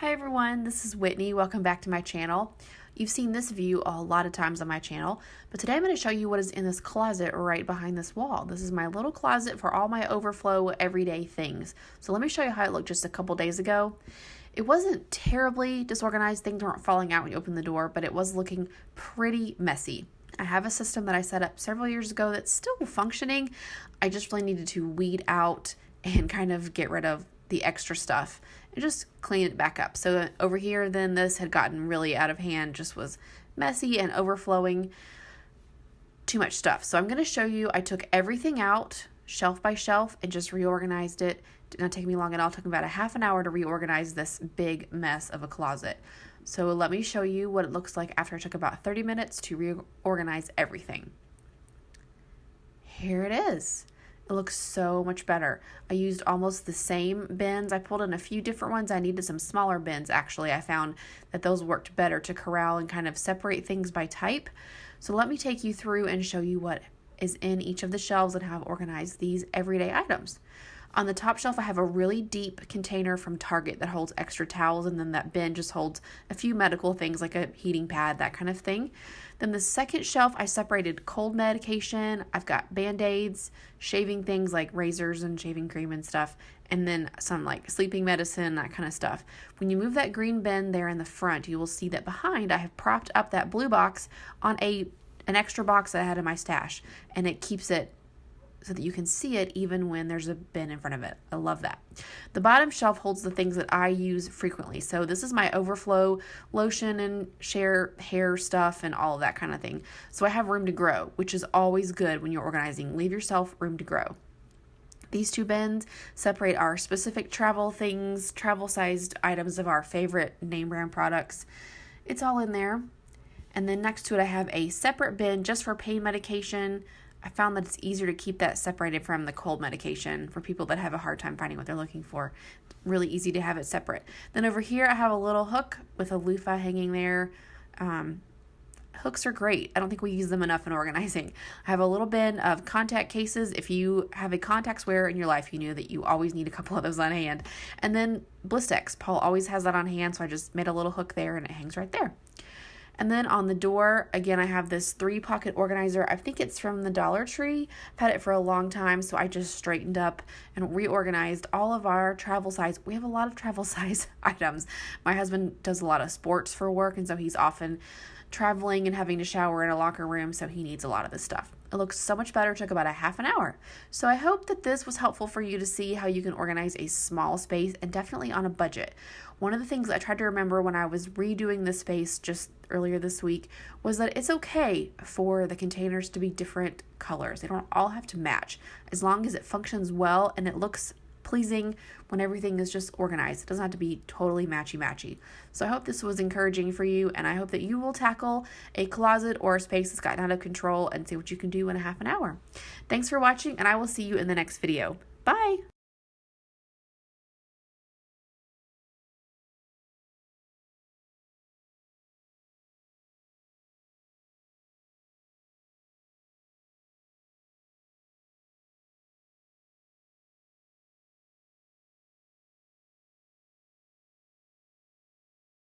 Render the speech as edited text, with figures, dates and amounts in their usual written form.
Hi everyone, this is Whitney. Welcome back to my channel. You've seen this view a lot of times on my channel, but today I'm going to show you what is in this closet right behind this wall. This is my little closet for all my overflow everyday things. So let me show you how it looked just a couple days ago. It wasn't terribly disorganized, things weren't falling out when you open the door, but it was looking pretty messy. I have a system that I set up several years ago that's still functioning. I just really needed to weed out and kind of get rid of the extra stuff and just clean it back up. So over here, then this had gotten really out of hand, just was messy and overflowing, too much stuff. So I'm going to show you, I took everything out shelf by shelf and just reorganized it. Did not take me long at all. It took me about a half an hour to reorganize this big mess of a closet. So let me show you what it looks like after I took about 30 minutes to reorganize everything. Here it is. It looks so much better. I used almost the same bins. I pulled in a few different ones. I needed some smaller bins, actually. I found that those worked better to corral and kind of separate things by type. So let me take you through and show you what is in each of the shelves and how I've organized these everyday items. On the top shelf, I have a really deep container from Target that holds extra towels, and then that bin just holds a few medical things like a heating pad, that kind of thing. Then the second shelf, I separated cold medication. I've got Band-Aids, shaving things like razors and shaving cream and stuff, and then some like sleeping medicine, that kind of stuff. When you move that green bin there in the front, you will see that behind I have propped up that blue box on an extra box that I had in my stash, and it keeps it so that you can see it even when there's a bin in front of it. I love that. The bottom shelf holds the things that I use frequently. So this is my overflow lotion and hair stuff and all of that kind of thing. So I have room to grow, which is always good when you're organizing. Leave yourself room to grow. These two bins separate our specific travel things, travel-sized items of our favorite name brand products. It's all in there. And then next to it, I have a separate bin just for pain medication. I found that it's easier to keep that separated from the cold medication for people that have a hard time finding what they're looking for. It's really easy to have it separate. Then over here, I have a little hook with a loofah hanging there. Hooks are great. I don't think we use them enough in organizing. I have a little bin of contact cases. If you have a contacts wearer in your life, you know that you always need a couple of those on hand. And then Blistex. Paul always has that on hand, so I just made a little hook there and it hangs right there. And then on the door, again, I have this 3-pocket organizer. I think it's from the Dollar Tree. I've had it for a long time, so I just straightened up and reorganized all of our travel size. We have a lot of travel size items. My husband does a lot of sports for work, and so he's often traveling and having to shower in a locker room, so he needs a lot of this stuff. It looks so much better. It took about a half an hour. So I hope that this was helpful for you to see how you can organize a small space and definitely on a budget. One of the things I tried to remember when I was redoing this space just earlier this week was that it's okay for the containers to be different colors. They don't all have to match. As long as it functions well and it looks pleasing when everything is just organized. It doesn't have to be totally matchy-matchy. So I hope this was encouraging for you, and I hope that you will tackle a closet or a space that's gotten out of control and see what you can do in a half an hour. Thanks for watching, and I will see you in the next video. Bye!